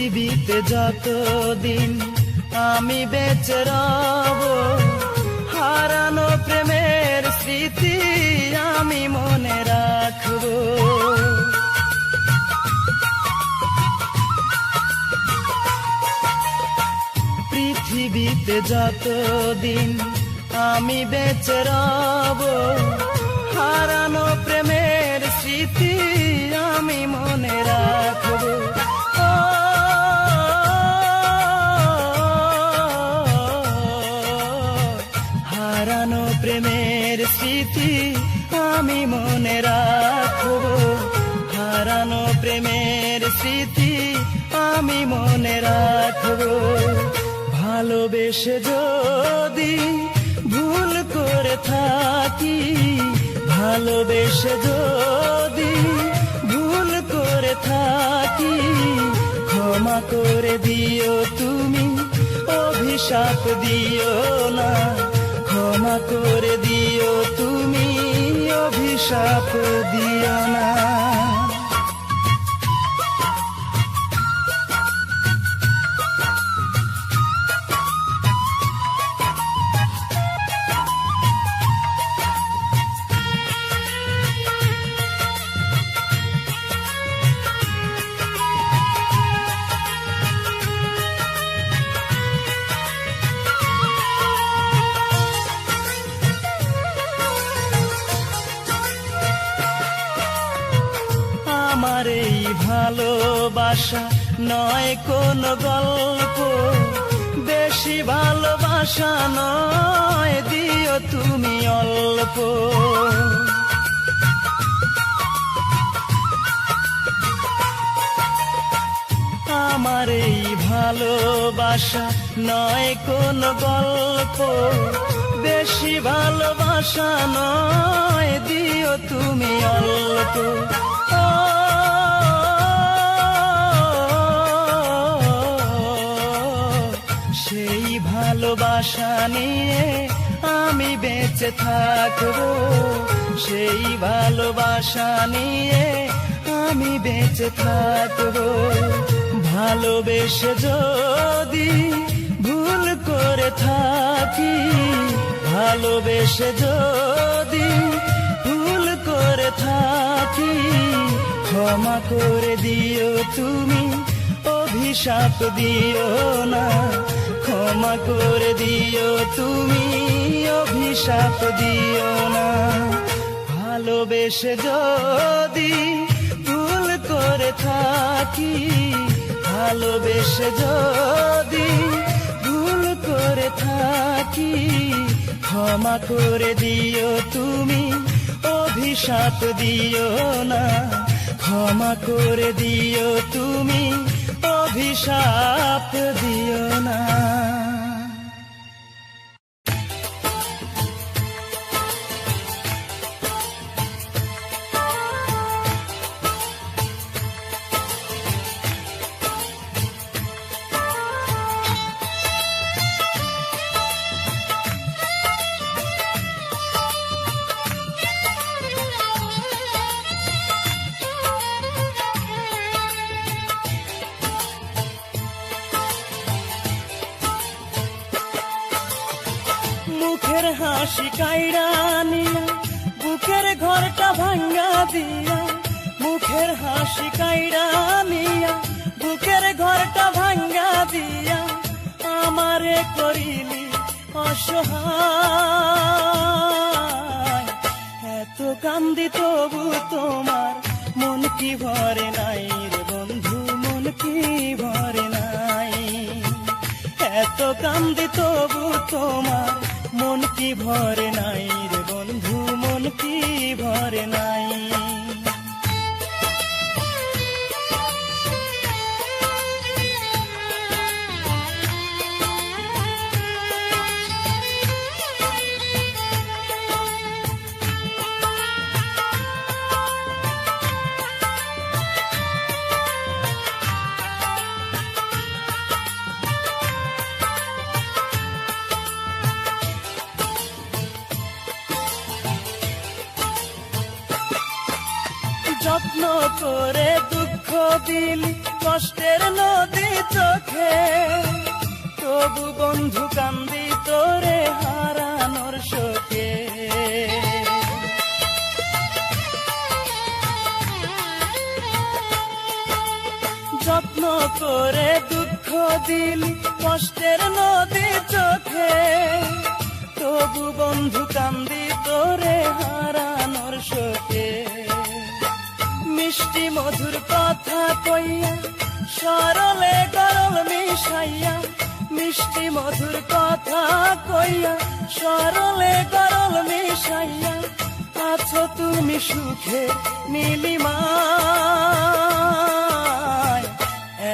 পৃথিবীতে যতদিন আমি বেঁচে রব, হারানো প্রেমের স্মৃতি আমি মনে রাখব। পৃথিবীতে যতদিন আমি বেঁচে রব, হারানো প্রেমের স্মৃতি আমি মনে রাখব। হারানো প্রেমের স্মৃতি আমি মনে রাখব, হারানো প্রেমের স্মৃতি আমি মনে রাখব। ভালোবেসে যদি ভুল করে থাকি, ভালোবেসে যদি ভুল করে থাকি, ক্ষমা করে দিও তুমি, অভিশাপ দিও না। ক্ষমা করে দিও তুমি, অভিশাপ দিও না। আমার এই ভালোবাসা নয় কোনো গল্প, বেশি ভালোবাসা নয়, দিও তুমি অল্প। আমার এই ভালোবাসা নয় কোনো গল্প, বেশি ভালোবাসা নয়, দিও তুমি অল্প। সেই ভালোবাসা নিয়ে আমি বেঁচে থাকব, সেই ভালোবাসা নিয়ে আমি বেঁচে থাকব। ভালোবেসে যদি ভুল করে থাকি, ভালোবেসে যদি ভুল করে থাকি, ক্ষমা করে দিও তুমি, অভিশাপ দিও না। ক্ষমা করে দিও তুমি, অভিশাপ দিও না। ভালোবেসে যদি ভুল করে থাকি, ভালোবেসে যদি ভুল করে থাকি, ক্ষমা করে দিও তুমি, অভিশাপ দিও না। ক্ষমা করে দিও তুমি, অভিশাপ দিও না। মুখের হাসি কাইড়া নিয়া, বুকের ঘরটা ভাঙ্গা দিয়া, মুখের হাসি কাইড়া নিয়া, বুকের ঘরটা ভাঙ্গা দিয়া, আমারে করিলি অসহায়। এত কান্দি তবু তোমার মন কি ভরে নাই রে বন্ধু, মন কি ভরে নাই। এত কান্দি তবু তোমার মন কি ভরে নাই রে বন্ধু, মন কি ভরে নাই। যত্ন করে দুঃখ দিলি কষ্টের নদী চোখে, তবু বন্ধু কান্দি তোরে হারানোর শোকে। যত্ন করে দুঃখ দিলি কষ্টের নদী চোখে, তবু বন্ধু কান্দি তোরে হারানোর শোকে। মিষ্টি মধুর কথা কইয়া সরলে গরল মিশাইয়া, মিষ্টি মধুর কথা কইয়া সরলে গরল মিশাইয়া, আছো তুমি সুখে নীলিমায়।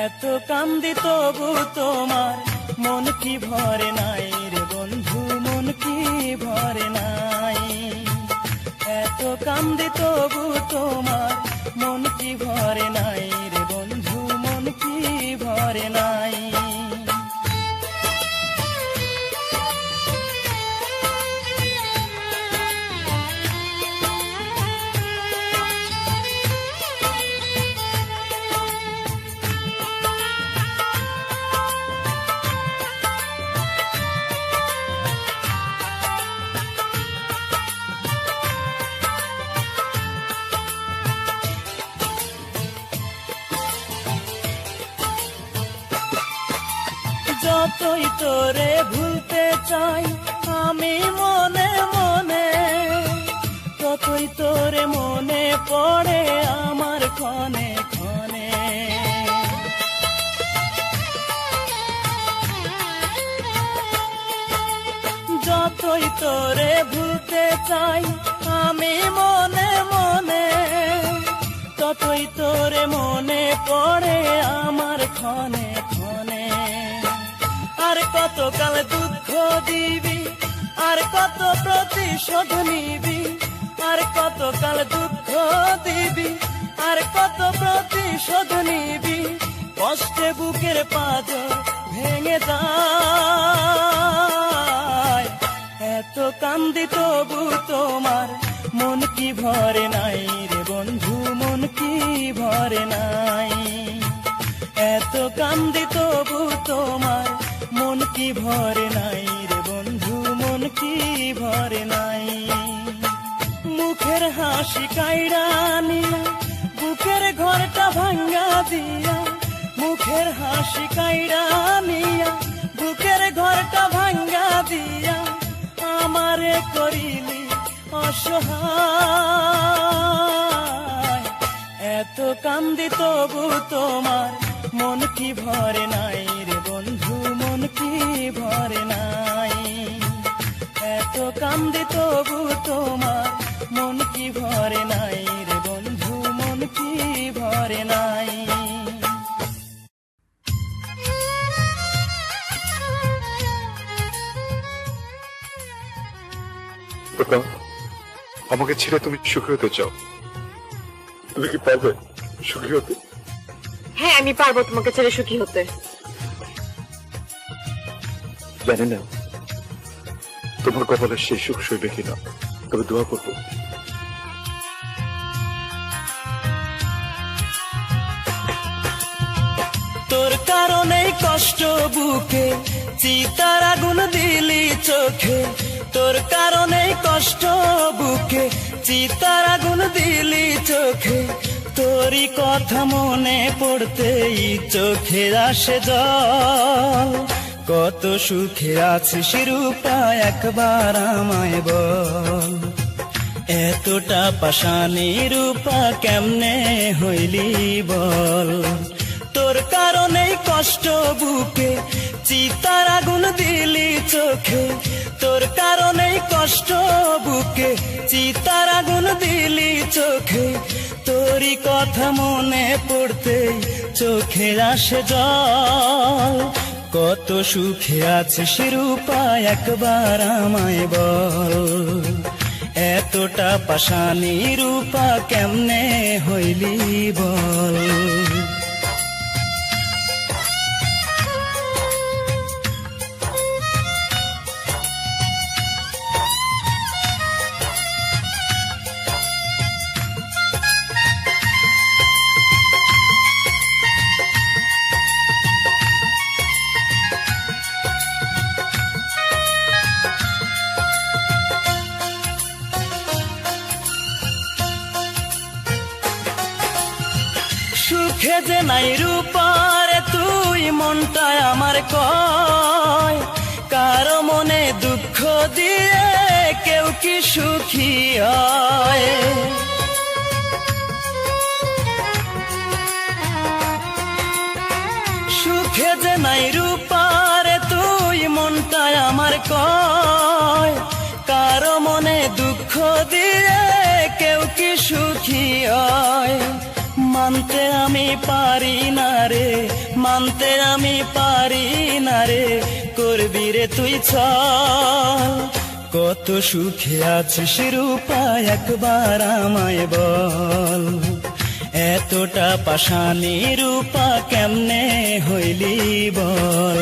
এত কান্দি তবু তোমার মন কি ভরে নাই রে বন্ধু, মন কি ভরে নাই। এত কান্দি তবু তোমার মন কি ভরে নাই রে বন্ধু, মন কি ভরে নাই। যতই তোরে ভুলতে চাই আমি মনে মনে, ততই তোরে মনে পড়ে আমার ক্ষণে ক্ষণে। যতই তোরে ভুলতে চাই আমি মনে মনে, ততই তোরে মনে পড়ে আমার ক্ষণে ক্ষণে। আর কতকাল দুঃখ দিবি, আর কত প্রতিশোধ নিবি, আর কতকাল দুঃখ দিবি, আর কত প্রতিশোধ নিবি। কষ্টে বুকের পাঁজর ভেঙে যায়, এত কান্দি তবু তোমার মন কি ভরে নাই রে বন্ধু, মন কি ভরে নাই। এত কান্দি তবু তোমার মন কি ভরে নাই রে বন্ধু, মন কি ভরে নাই। মুখের হাসি কাইড়া নিয়া বুকের ঘরটা ভাঙ্গা দিয়া, মুখের হাসি কাইড়া নিয়া বুকের ঘরটা ভাঙ্গা দিয়া, আমারে করিলি অসহায়। এত কান্দি তবু তোমার মন কি ভরে নাই রে বন্ধু, মন কি ভরে নাই। এত কান্দি তবু তোমার মন কি ভরে নাই রে বন্ধু, মন কি ভরে নাই। আমাকে ছেড়ে তুমি সুখী হতে চাও, তুমি কি পারবে সুখী হতে? হ্যাঁ আমি পারবো তোমাকে ছেড়ে সুখী হতে। জানি না তোমার কপালে সেই সুখ সইবে কিনা, তবে দোয়া করবো। তোর কারণেই কষ্ট বুকে চিতার আগুন দিলি চোখে, তোর কারণেই কষ্ট বুকে চিতার আগুন দিলি চোখে। তোরই কথা মনে পড়তেই চোখে আসে জল, কত সুখে আছিস রূপা একবার আমায় বল। এতটা পাশানি রূপা কেমনে হইলি বল। তোর কারণেই কষ্ট বুকে চিতার আগুন দিলি চোখে, তোর কারণেই কষ্ট বুকে চিতার আগুন দিলি চোখে। তোরই কথা মনে পড়তেই চোখে আসে জল, কত সুখে আছিস রূপা একবার আমায় বল। এতটা পাশানি রূপা কেমনে হইলি বল। সুখে যে নাই রূপারে তুই মনটায় আমার কয়, কারো মনে দুঃখ দিয়ে কেউ কি সুখী হয়? সুখে যে নাই রূপারে তুই মনটায় আমার কয়, কারো মনে দুঃখ দিয়ে কেউ কি সুখী হয়? মানতে আমি পারি না রে, মানতে আমি পারি না রে, করবি রে তুই চল। কত সুখে আছিস রূপা একবার আমায় বল, এতটা পাষাণী রূপা কেমনে হইলি বল?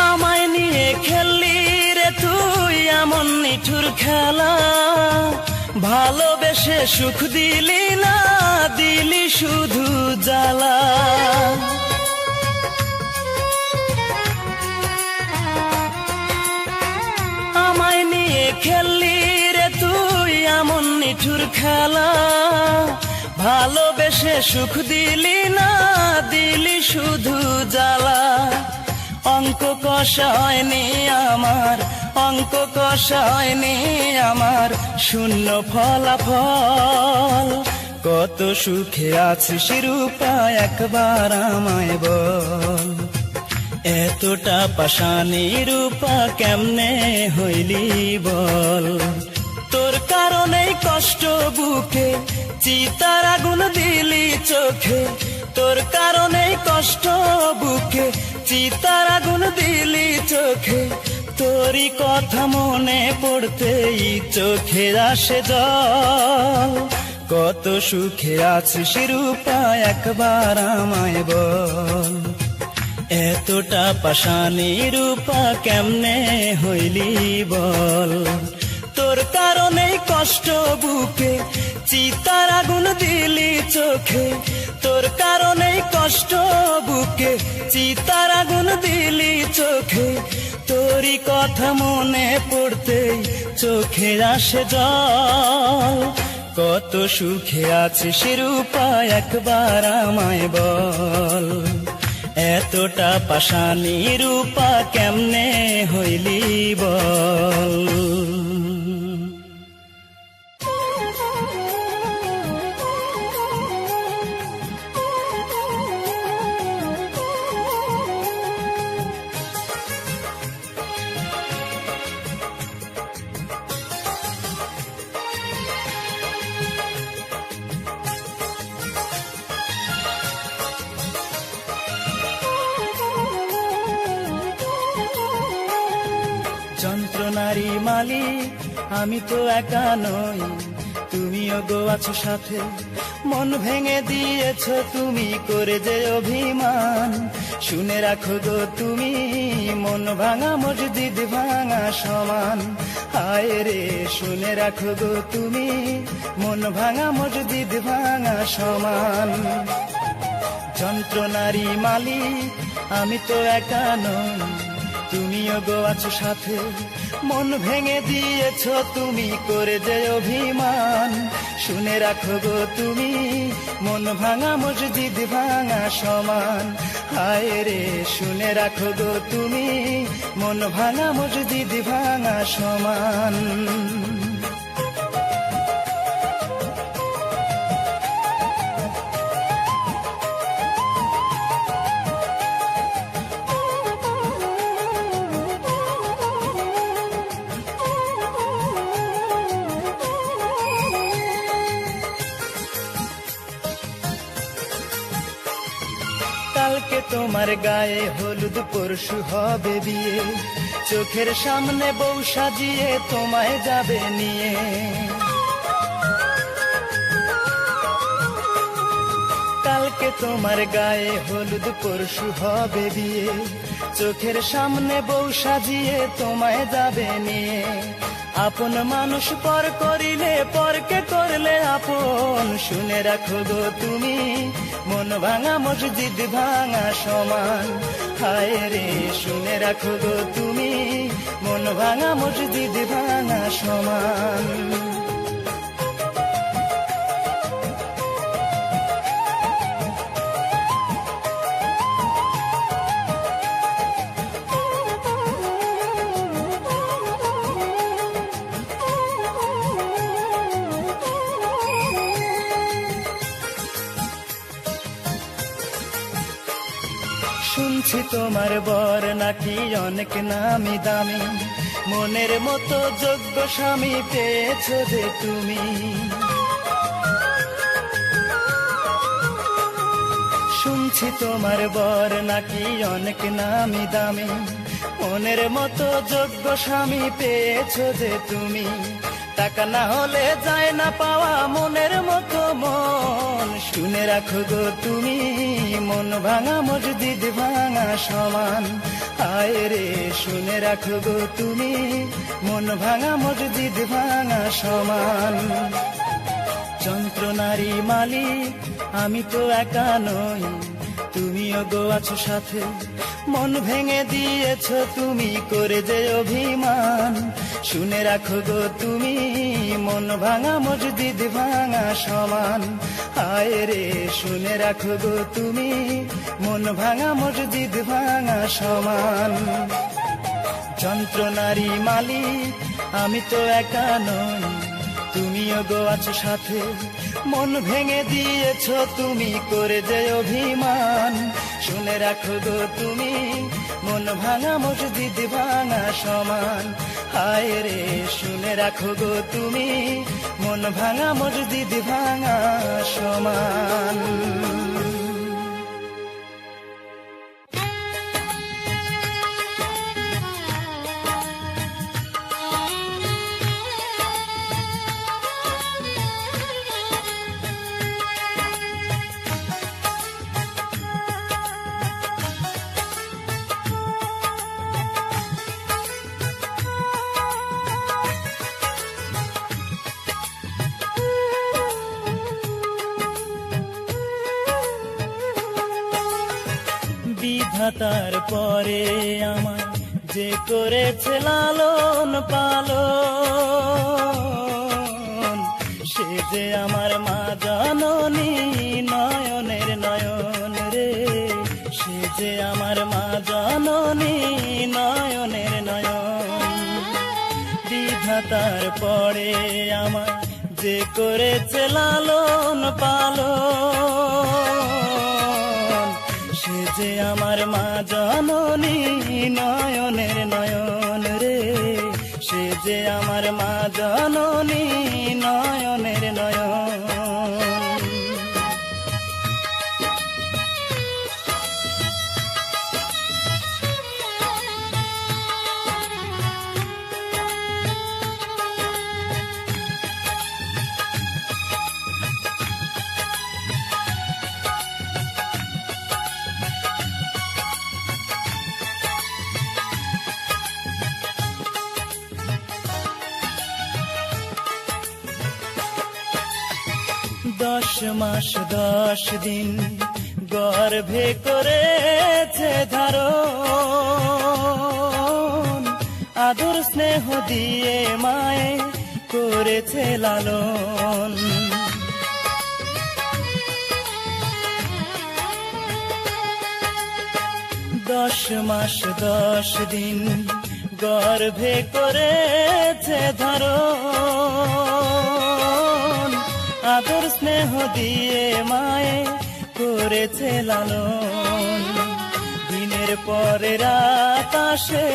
আমায় নিয়ে খেললি রে তুই এমন নিঠুর খেলা, ভালোবেসে সুখ দিলি না, দিলি শুধু জ্বালা। আমায় নিয়ে খেললি রে তুই এমন নিঠুর খেলা, ভালোবেসে সুখ দিলি না, দিলি শুধু জ্বালা। অঙ্ক কষা হয়নি আমার, অঙ্ক কষা হয়নি আমার, শূন্য ফলাফল। কত সুখে আছিস রূপা একবার আমায় বল, এতটা পাষাণী রূপা কেমনে হইলি বল? তোর কারণেই কষ্ট বুকে, চিতার আগুন দিলি চোখে, তোর কারণেই কষ্ট বুকে, চিতার আগুন দিলি চোখে। তোরই কথা মনে পড়তেই চোখে আসে জল। কত সুখে আছিস রূপা একবার আমায় বল, এতটা পাষাণী রূপা কেমনে হইলি বল? তোর কারণেই কষ্ট বুকে, চিতার আগুন দিলি চোখে, তোর কারণেই কষ্ট বুকে, চিতার আগুন দিলি চোখে। তোরই কথা মনে পড়তেই চোখে আসে জল। কত সুখে আছিস রূপা একবার আমায় বল, এতটা পাষাণী রূপা কেমনে হইলি বল? যন্ত্রণারী মালিক আমি তো একা নই, তুমিও গো আছো সাথে। মন ভেঙে দিয়েছ তুমি করে যে অভিমান, শুনে রাখো গো তুমি মন ভাঙা মসজিদ ভাঙা সমান। হায় রে শুনে রাখো গো তুমি মন ভাঙা মসজিদ ভাঙা সমান। যন্ত্রণারী মালিক আমি তো একা নই, তুমিও গো আছো সাথে। মন ভেঙে দিয়েছ তুমি করে যে অভিমান, শুনে রাখো গো তুমি মন ভাঙা মসজিদ ভাঙা সমান। হায় রে শুনে রাখো গো তুমি মন ভাঙা মসজিদ ভাঙা সমান। কালকে তোমার গায়ে হলুদ পরশু হবে বিয়ে, চোখের সামনে বউ সাজিয়ে তোমায় যাবে নিয়ে। কালকে তোমার গায়ে হলুদ, পরশু হবে বিয়ে, চোখের সামনে বউ সাজিয়ে তোমায় যাবে নিয়ে। আপন মানুষ পর করিলে পরকে করলে আপন, শুনে রাখো গো তুমি মন ভাঙা মসজিদ ভাঙা সমান। হায় রে শুনে রাখো গো তুমি মন ভাঙা মসজিদ ভাঙা সমান। শুনছি তোমার বর নাকি অনেক নামি দামি, মনের মতো যোগ্য স্বামী পেয়েছো যে তুমি। শুনছি তোমার বর নাকি অনেক নামি দামি, মনের মতো যোগ্য স্বামী পেয়েছো যে তুমি। টাকা না হলে যায় না পাওয়া মনের মতো মন, শুনে রাখো গো তুমি মন ভাঙা মসজিদ ভাঙা সমান। হায় রে শুনে রাখো গো তুমি মন ভাঙা মসজিদ ভাঙা সমান। যন্ত্রণারী মালিক আমি তো একা নই, তুমিও গো আছো সাথে, মন ভেঙে দিয়েছো তুমি করে যে অভিমান। শুনে রাখো গো তুমি মন ভাঙা মসজিদ ভাঙা সমান। হায় রে শুনে রাখো গো তুমি মন ভাঙা মসজিদ ভাঙা সমান। যন্ত্রণারী মালিক আমি তো একা নই, তুমিও গো আছো সাথে, মন ভেঙে দিয়েছো তুমি করে যে অভিমান। শুনে রাখো গো তুমি মন ভাঙা মসজিদ ভাঙা সমান। হায় রে শুনে রাখো গো তুমি মন ভাঙা মসজিদ ভাঙা সমান। বিধাতার পরে আমার যে করেছে লালন পালন, সে যে আমার মা জননী নয়নের নয়ন রে, সে যে আমার মা জননী নয়নের নয়ন। বিধাতার পরে আমার যে করেছে লালন পালন, সে যে আমার মা জননী নয়নের নয়ন রে, সে যে আমার মা জননী নয়নের নয়ন। দশ মাস 10 দিন গর্ভে করেছে ধারণ, আদর স্নেহ দিয়ে মায়ে করেছে লালন। 10 মাস 10 দিন গর্ভে করেছে ধারণ, আদর স্নেহ দিয়ে মায়ে করেছে লালন। দিনের পরে রাত আসে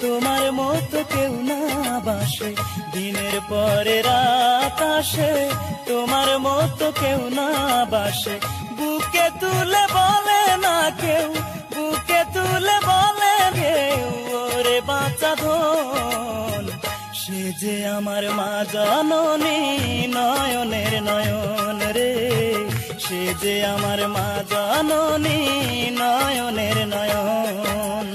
তোমার মতো কেউ না বাসে, দিনের পরে রাত আসে তোমার মতো কেউ না বাসে। বুকে তুলে বলে না কেউ, বুকে তুলে বলে কেউ ওরে বাঁচা ধন, সে যে আমার মা জননী নয়নের নয়ন রে, সে সে যে আমার মা জননী নয়নের নয়ন।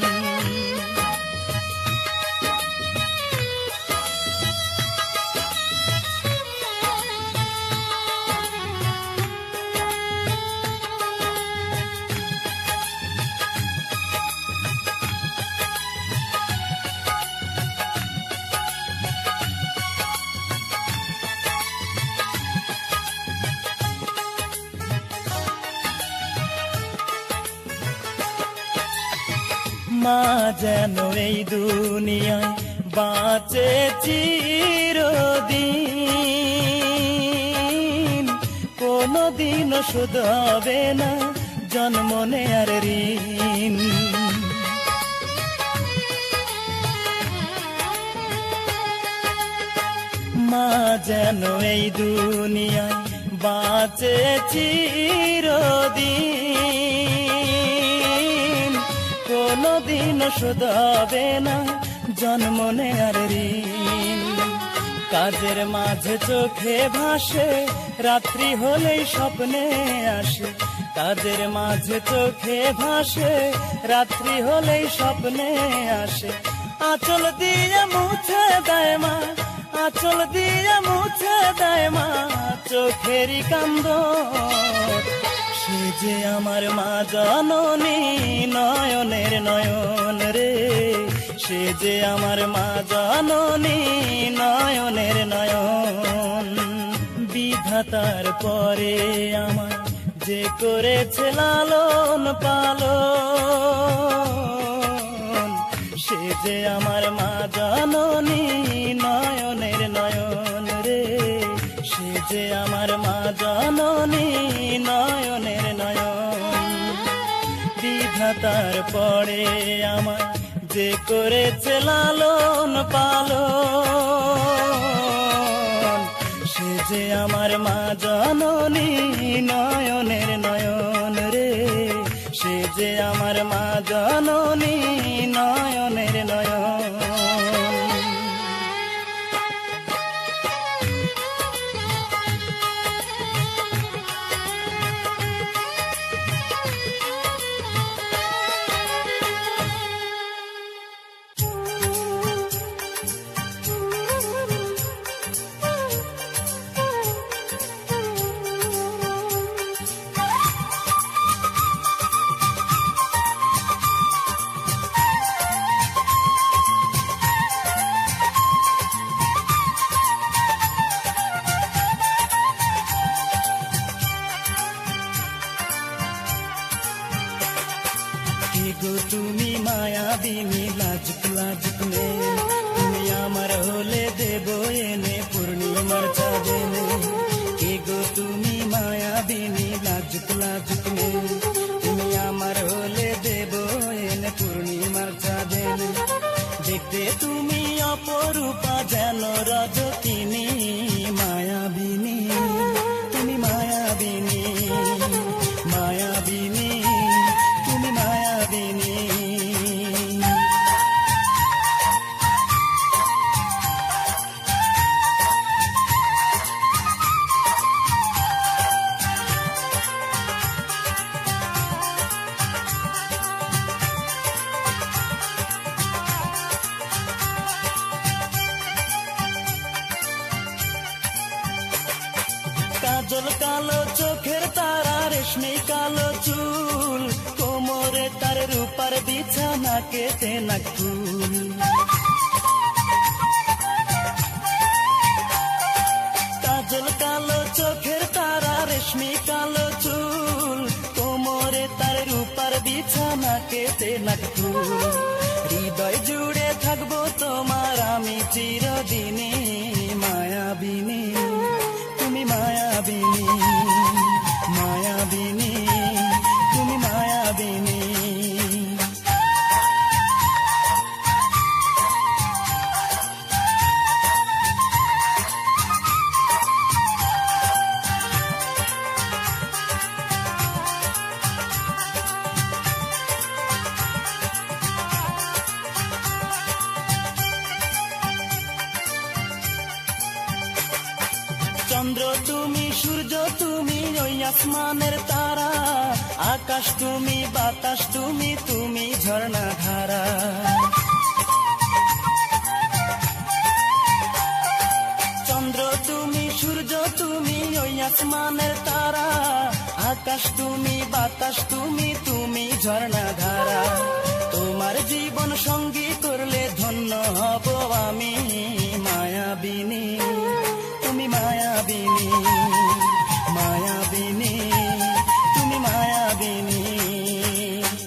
মা যেন এই দুনিয়ায় বাঁচে চিরদিন, কোনদিন শোধ হবে না জন্ম নেয়ার ঋণ। মা যেন এই দুনিয়ায় বাঁচে চিরদিন, কোনদিন শোধ হবে না জন্ম নেয়ার ঋণ। কাজের মাঝে চোখে ভাসে, রাত্রি হলেই স্বপ্নে আসে। কাজের মাঝে চোখে ভাসে, রাত্রি হলেই স্বপ্নে আসে। আঁচল দিয়ে মুছে দেয় মা, আঁচল দিয়ে মুছে দেয় মা চোখেরই কান্দ। সে যে আমার মা জননী নয়নের নয়ন রে, সে যে আমার মা জননী নয়নের নয়ন। বিধাতার পরে আমার যে করেছে লালন পালন, সে যে আমার মা জননী নয়নের নয়ন রে, সে যে আমার মা জননী নয়নের নয়ন। বিধাতার পরে আমার যে করেছে লালন পালন, সে যে আমার মা জননী নয়নের নয়ন রে, সে যে আমার মা জননী নয়নের নয়ন। গো তুমি মায়াবিনী লাজুক লাজুক মেয়ে, তুমি আমার হলে দেব এনে পূর্ণিমার চাঁদে। কে গো তুমি মায়াবিনী লাজুক লাজুক মেয়ে, তুমি আমার হলে দেব এনে পূর্ণিমার চাঁদে। দেখতে তুমি অপরূপা যেন রজকিনী, মায়াবিনী তুমি মায়াবিনী, মায়াবিনী তুমি মায়াবিনী। কাজল কালো চোখের তারা, রেশমি কালো চুল, কোমরে তার রূপার বিছানা কেটে নাকুল। কাজল কালো চোখের তারা, রেশমি কালো চুল, কোমরে তার রূপার বিছানা কেটে নাকুল। হৃদয় জুড়ে থাকবো তোমার আমি চিরদিনই, মায়াবিনী তুমি মায়াবিনী, মায়াবিনী তুমি মায়াবিনী। চন্দ্র তুমি, সূর্য তুমি ওই আসমানের তারা, আকাশ তুমি বাতাস তুমি, তুমি ঝর্ণা ধারা। চন্দ্র তুমি সূর্য তুমি ওই আসমানের তারা, আকাশ তুমি বাতাস তুমি, তুমি ঝর্ণা ধারা। তোমার জীবন সঙ্গী করলে ধন্য হব আমি, মায়াবিনী তুমি মায়াবিনী, মায়াবিনী তুমি মায়াবিনী।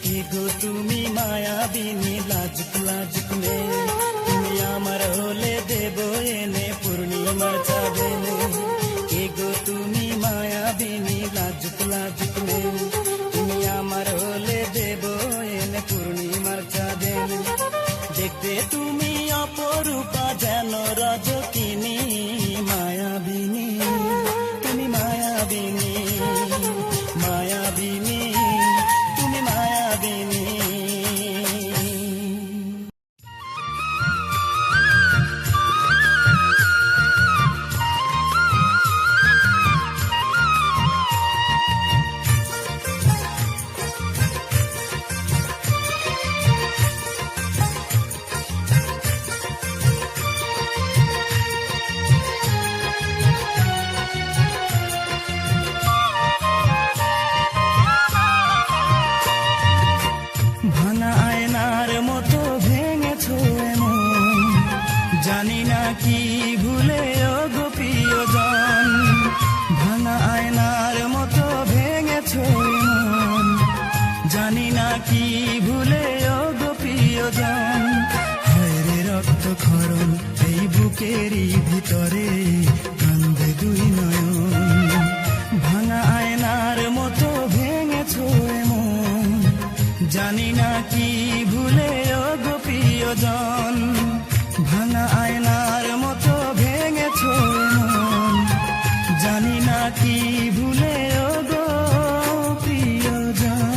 কি গো তুমি মায়াবিনী, লাজুক লাজুক মেয়ে, তুমি আমার হলে দেব এনে পূর্ণিমার চাঁদে। কে গো তুমি মায়াবিনী, লাজুক লাজুক মেয়ে, তুমি আমার হলে দেব এনে পূর্ণিমার চাঁদে। দেখতে তুমি অপরূপা যেন রজকিনী, মায়াবিনী তুমি মায়াবিনী, মায়াবিনী তুমি মায়াবিনী। ভাঙা আয়নার মতো ভেঙেছো এমন, জানি না কি ভুলে ও গো প্রিয়জন। ভাঙা আয়নার মতো ভেঙেছো এমন, জানি না কি ভুলে ও গো প্রিয়জন। হায়রে রক্ত ক্ষরণ এই বুকেরই ভিতরে, কান্দে দুই নয়ন। ভাঙা আয়নার মতো ভেঙেছো এমন, জানি না কি ভুলে ও গো প্রিয়জন। ভাঙা আয়নার মতো ভেঙেছো এমন, জানি না কি ভুলে ও গো প্রিয়জন।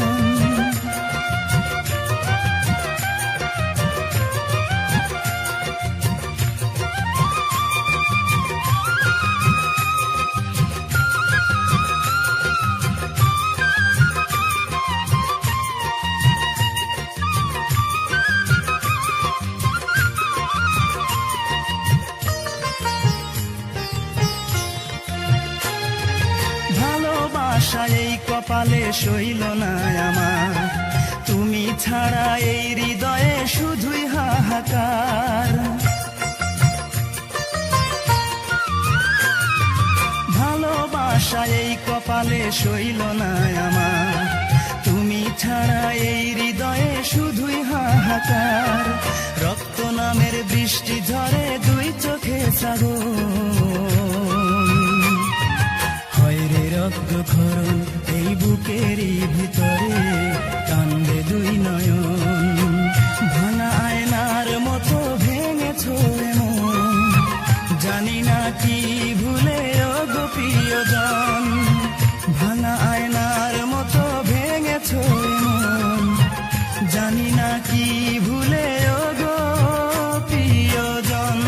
ভালোবাসা এই কপালে সইল না আমার, তুমি ছাড়া এই হৃদয়ে শুধুই হাহাকার। ভালোবাসা এই কপালে সইল না আমার, তুমি ছাড়া এই হৃদয়ে শুধুই হাহাকার। রক্ত নামের বৃষ্টি ঝরে দুই চোখে সাগর, হয়রে রক্ত ক্ষরণ এই বুকেরই ভিতরে, কান্দে দুই নয়ন। ভাঙা আয়নার মতো ভেঙেছো এমন, জানি না কি ভুলে ও গো প্রিয়জন। ভাঙা আয়নার মতো ভেঙেছো এমন, জানি না কি ভুলে ও গো প্রিয়জন।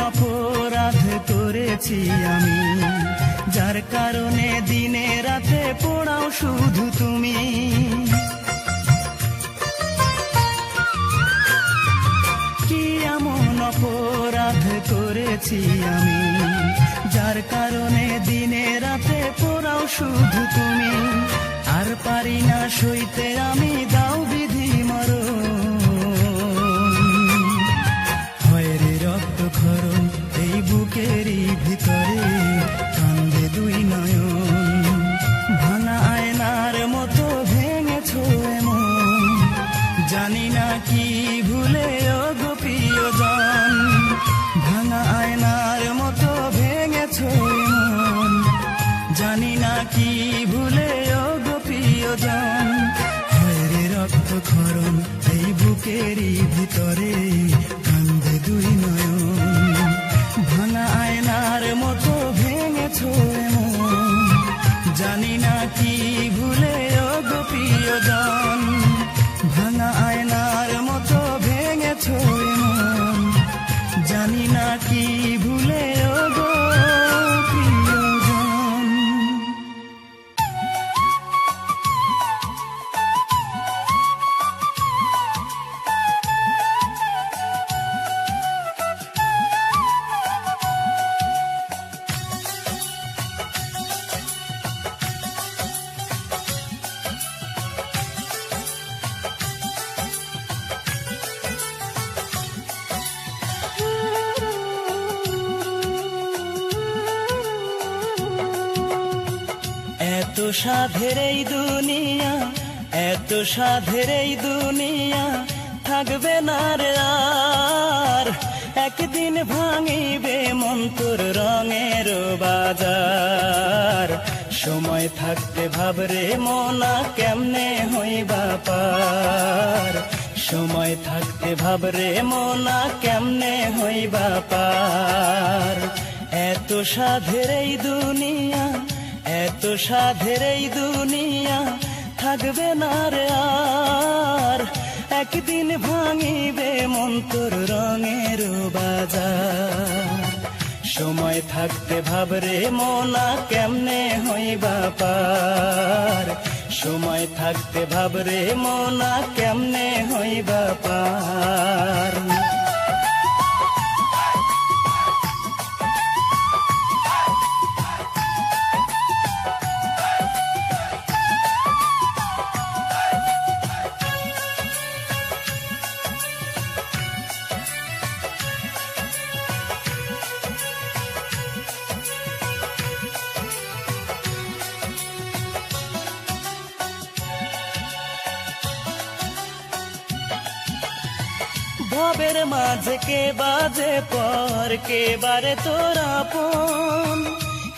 অপরাধ করেছি আমি, যার কারণে দিনে রাতে পোড়াও শুধু তুমি। কি এমন অপরাধ করেছি আমি, যার কারণে দিনে রাতে পোড়াও শুধু তুমি। আর পারি না সইতে আমি, দাও বিধি মরণ। হয়রে রক্ত ক্ষরণ এই বুকেরই ভিতরে, কান্দে দুই নয়ন। ভাঙা আয়নার মতো ভেঙেছো এমন, জানি না কি ভুলে ও গো প্রিয়জন। ভাঙা আয়নার মতো ভেঙেছো এমন, জানি না কি ভুলে ও গো প্রিয়জন। বুকেরই ভিতরে কান্দে দুই নয়ন, ভাঙা আয়নার মতো ভেঙেছো এমন, জানি না কি ভুলে ও গো প্রিয়জন, ভাঙা আয়নার মতো ভেঙেছো এমন, জানি না কি ভুলে ও গো প্রিয়জন। এত সাধের এই দুনিয়া, এত সাধের এই দুনিয়া, থাকবে না রে আর, একদিন ভাঙিবে মন তোর রঙের বাজার, সময় থাকতে ভাবরে মনা কেমনে হইবা পার, সময় থাকতে ভাবরে মনা কেমনে হইবা পার। এত সাধের এই দুনিয়া, এত সাধের এই দুনিয়া, থাকবে না রে আর, একদিন ভাঙিবে মন তোর রঙের বাজার, সময় থাকতে ভাবরে মনা কেমনে হইবা পার, সময় থাকতে ভাবরে মনা কেমনে হইবা পার। ভবের মাঝে কে বাজে পর, কে বারে তোর আপন,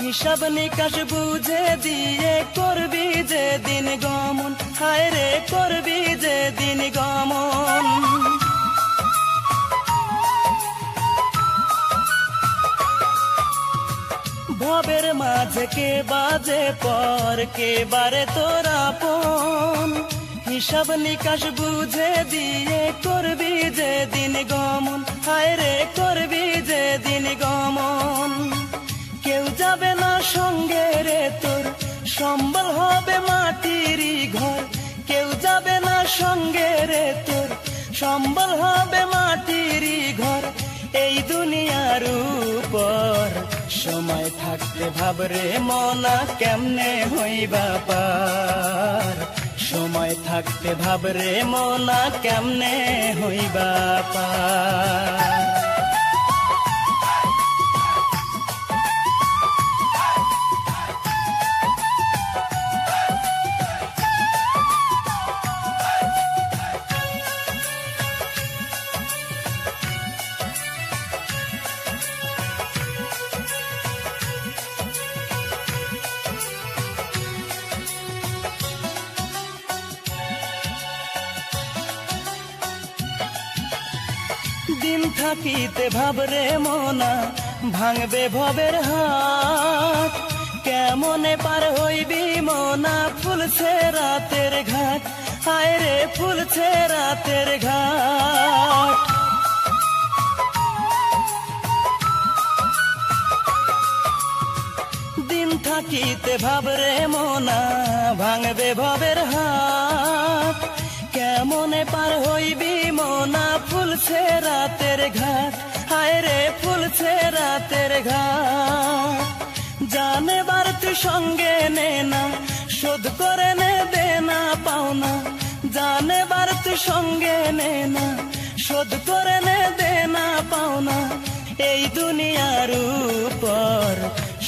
হিসাব নিকাশ বুঝে দিয়ে করবি যে দিন গমন, হায় রে করবি যে দিন গমন। ভবের মাঝে কে বাজে পর, কে বারে তোর আপন, হিসাব নিকাশ বুঝে দিয়ে করবি যে দিন গমন, হায় রে করবি যে দিন গমন। কেউ যাবে না সঙ্গে রে তোর, সম্বল হবে মাটিরই ঘর, কেউ যাবে না সঙ্গে রে তোর, সম্বল হবে মাটিরই ঘর, এই দুনিয়ার উপর, সময় থাকতে ভাবরে মনা কেমনে হইবা পার, সময় থাকতে ভাবরে মনা কেমনে হইবা পার। দিন থাকিতে ভাবরে মনা ভাঙবে ভবের হাট, কেমনে পার হইবি মনা ফুলছে রাতের ঘাট, হায় রে ফুলছে রাতের ঘাট। দিন থাকিতে ভাবরে মনা ভাঙবে ভবের হাট, কেমনে পার হইবি মনা ফুলছে রাতের ঘাট, হায় রে ফুলছে রাতের ঘাট। জানে বার তুই সঙ্গে নে না, শোধ করে নে দেনা পাওনা, জানে বার তুই সঙ্গে নে না, শোধ করে নে দেনা পাওনা, এই দুনিয়ার উপর,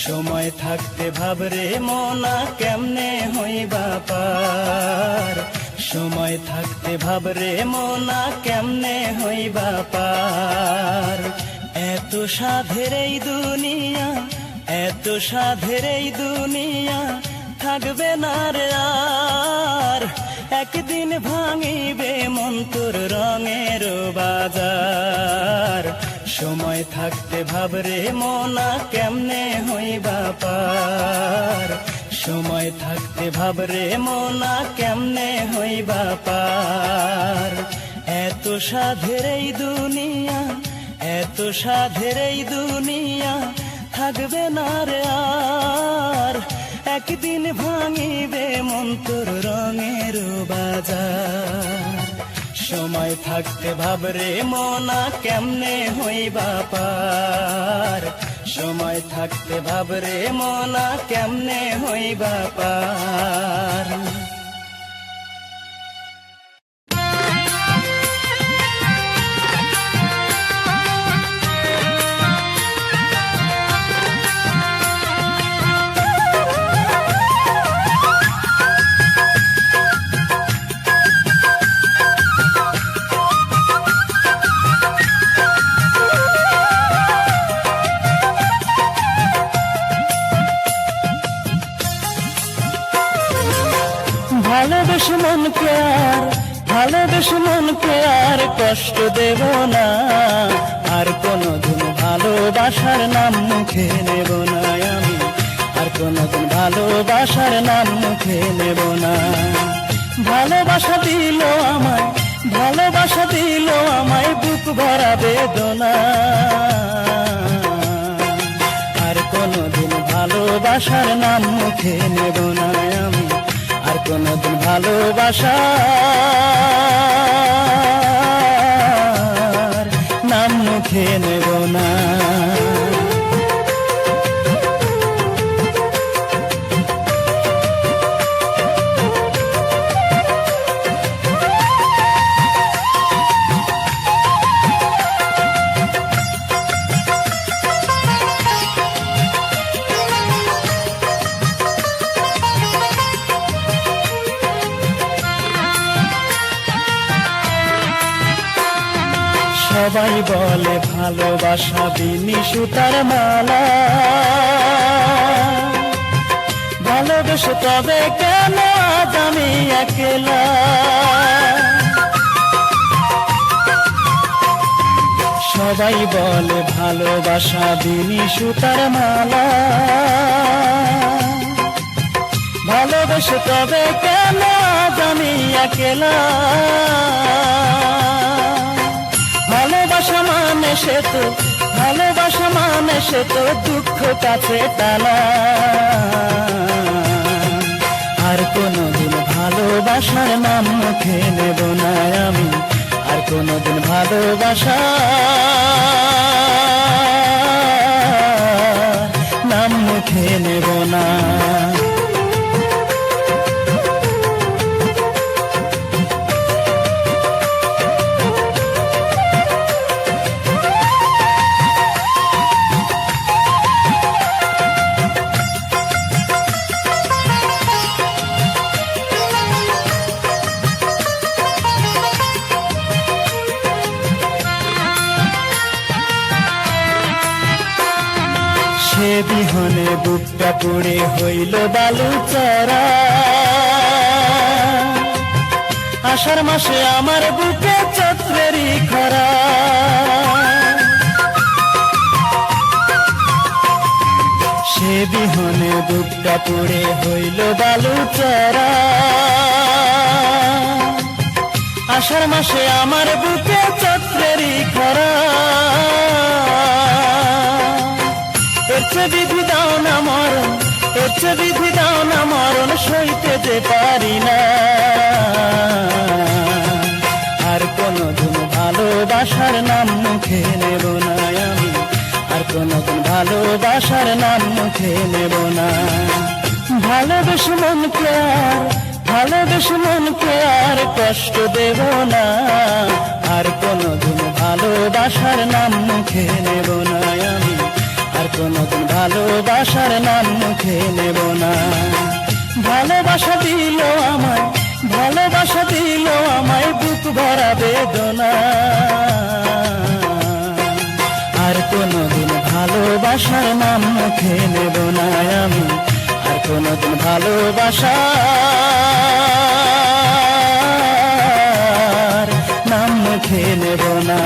সময় থাকতে ভাবরে মনা কেমনে হইবা পার, সময় থাকতে ভাবরে মনা কেমনে হইবা পার। এত সাধের এই দুনিয়া, এত সাধের এই দুনিয়া, থাকবে না রে আর, একদিন ভাঙিবে মন তোর রঙের বাজার। সময় থাকতে ভাবরে মনা কেমনে হইবা পার। সময় থাকতে ভাবরে মনা কেমনে হইবা পার। এত সাধের এই দুনিয়া, এত সাধের এই দুনিয়া থাকবে না রে আর। একদিন ভাঙিবে মন তোর রঙের বাজার। সময় থাকতে ভাবরে মনা কেমনে হইবা পার। সময় থাকতে ভাবরে মনা কেমনে হইবা পার। ভালোবেসে মনকে আর, ভালোবেসে মনকে আর কষ্ট দেব না। আর কোনদিন ভালোবাসার নাম মুখে নেব না আমি। আর কোনদিন ভালোবাসার নাম মুখে নেব না। ভালোবাসা দিল আমায়, ভালোবাসা দিল আমায় বুক ভরা বেদনা। আর কোনদিন ভালোবাসার নাম মুখে নেব না আমি। আর কোনদিন ভালোবাসার নাম মুখে নেব না। সবাই বলে ভালোবাসা বিনি সুতার মালা। ভালোবেসে তবে কেন আজ আমি একলা। সবাই বলে ভালোবাসা বিনি সুতার মালা। ভালোবেসে তবে কেন আজ আমি একলা। ভালোবাসা মানে সে তো, ভালোবাসা মানে সে তো দুঃখ কাছে টানা। আর কোনদিন ভালোবাসার নাম মুখে নেব না আমি। আর কোনদিন ভালোবাসার নাম মুখে নেব না। সে বিহনে বুকটা পড়ে হইল বালুচরা। আষাঢ় মাসে আমার বুকে চৈত্রেরই খরা। সে বিহনে বুকটা পড়ে হইল বালুচরা। আষাঢ় মাসে আমার বুকে চৈত্রেরই খরা। বিধি দাও না মরণ, বিধি দাও না মরণ সইতে যে পারি না। আর কোনদিন ভালোবাসার নাম মুখে নেব না আমি। আর কোনদিন ভালোবাসার নাম মুখে নেব না। ভালোবেসে মনকে আর, ভালোবেসে মনকে আর কষ্ট দেব না। আর কোনদিন ভালোবাসার নাম মুখে নেব না আমি। আর কোনদিন ভালোবাসার নাম মুখে নেব না। ভালোবাসা দিল আমায়, ভালোবাসা দিল আমায় বুক ভরা বেদনা। আর কোনদিন ভালোবাসার নাম মুখে নেব না আমি। আর কোনদিন ভালোবাসা মুখে নেব না।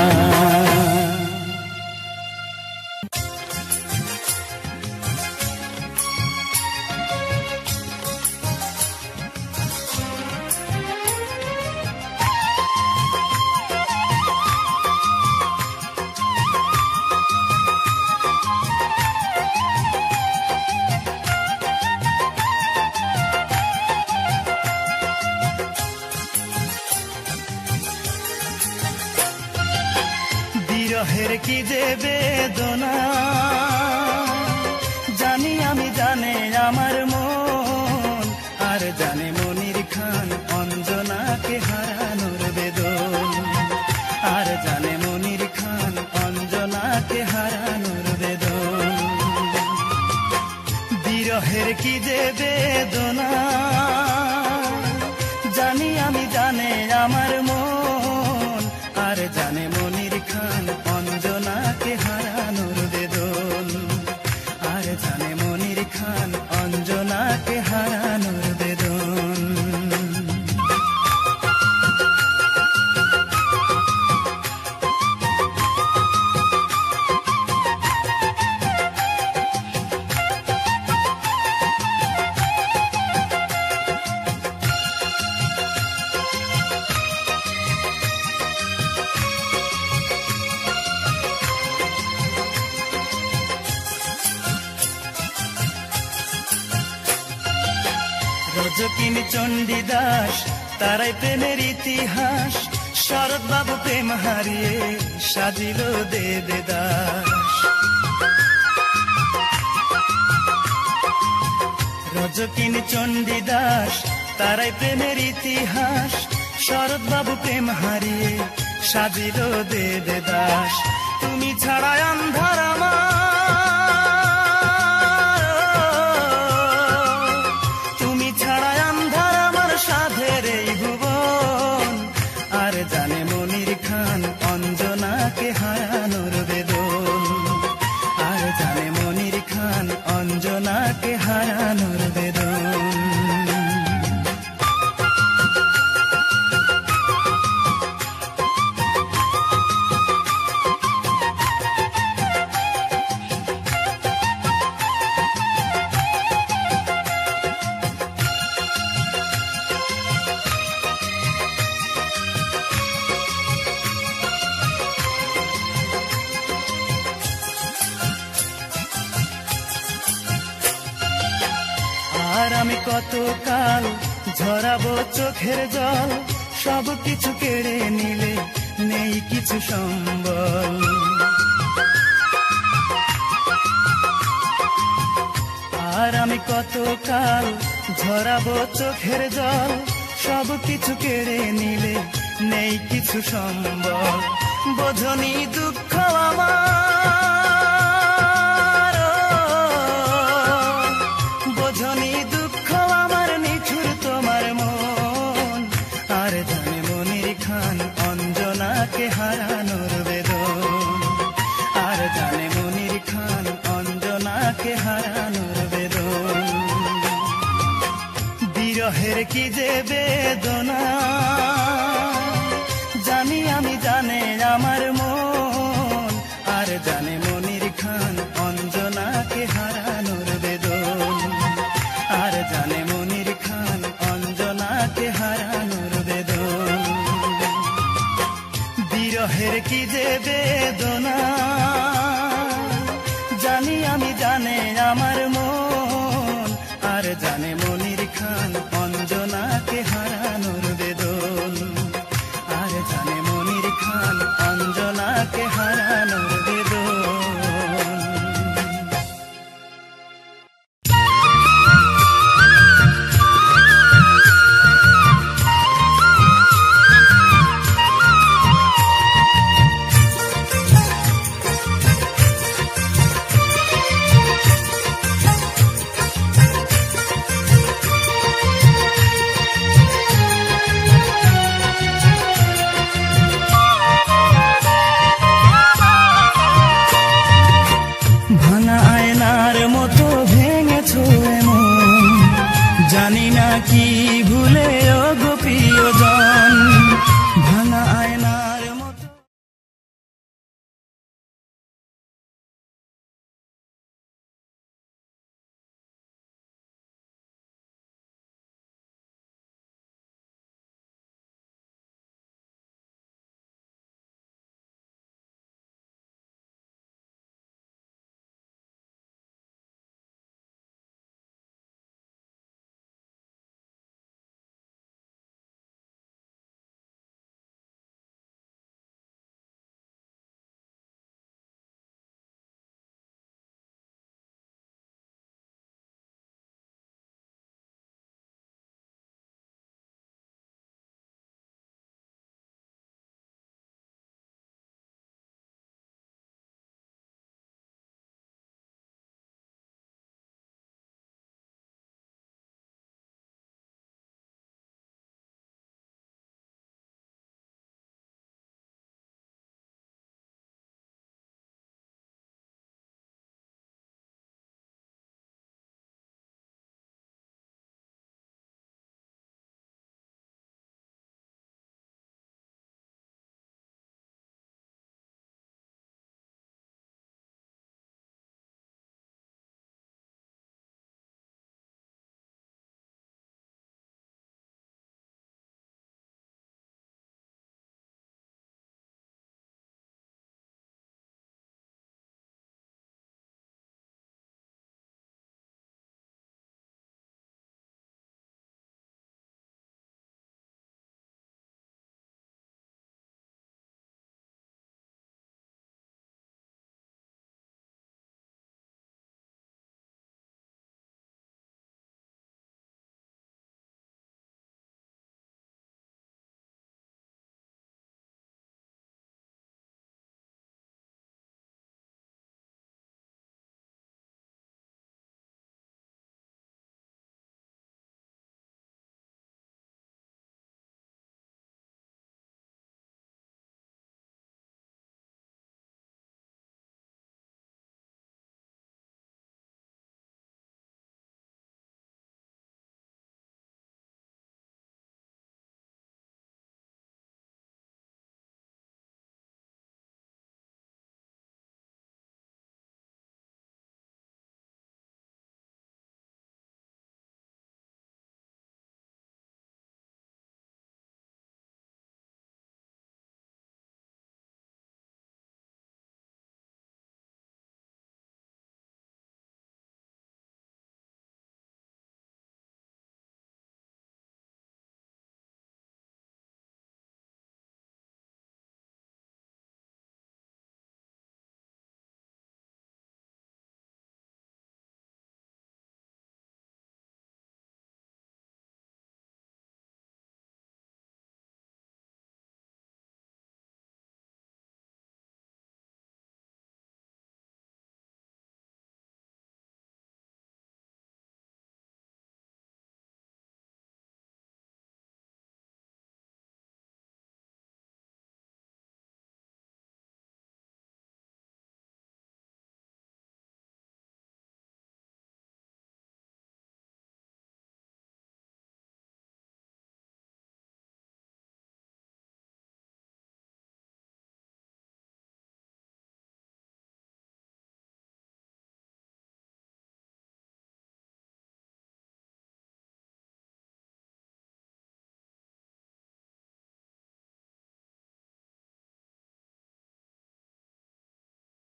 বিরহের কি যে বেদনা জানি আমি, জানে আমার মন, আর জানে মনির খান অঞ্জনাকে হারানোর বেদন, আর জানে মনির খান অঞ্জনাকে হারানোর বেদন। বিরহের কি যে বেদনা জানি আমি, জানে আমার মন, আর জানে মনির খান অঞ্জনাকে হারানোর বেদন, আর জানে মনির খান অঞ্জনাকে হারানোর বেদন। রজকিনী চণ্ডীদাস তারাই প্রেমের ইতিহাস, শরৎ বাবু প্রেম হারিয়ে সাজিল দেবদাস। রজকিনী চণ্ডীদাস তারাই প্রেমের ইতিহাস, শরৎ বাবু প্রেম হারিয়ে সাজিল দেবদাস। তুমি ছাড়া অন্ধার আমার, তুমি ছাড়া অন্ধার আমার সাধের এই ভুবন, আর জানে মনির খান অঞ্জনাকে হারানোর বেদন, আর জানে মনির খান অঞ্জনাকে হারানোর বেদন। আর আমি কতকাল ঝরাবো চোখের জল, সব কিছু কেড়ে নিলে নেই কিছু সম্বল। আর আমি কতকাল ঝরাবো চোখের জল, সব কিছু কেড়ে নিলে নেই কিছু সম্বল। বোঝনি দুঃখ আমার, বোঝনি দুঃখ আমার নিঠুর তোমার মন, আর জানে মনির খান অঞ্জনাকে হারানোর বেদন, আর জানে মনির খান অঞ্জনাকে হারানোর বেদন। বিরহের কি যে বেদনা জানি আমি, জানে আমার মন, আর জানে মনির খান অঞ্জনাকে হারানোর বেদন, আর জানে মনির খান অঞ্জনাকে হারানোর বেদন। বিরহের কি যে বেদনা জানি আমি, জানে আমার মন, আর জানে মনির খান অঞ্জনাকে হারানোর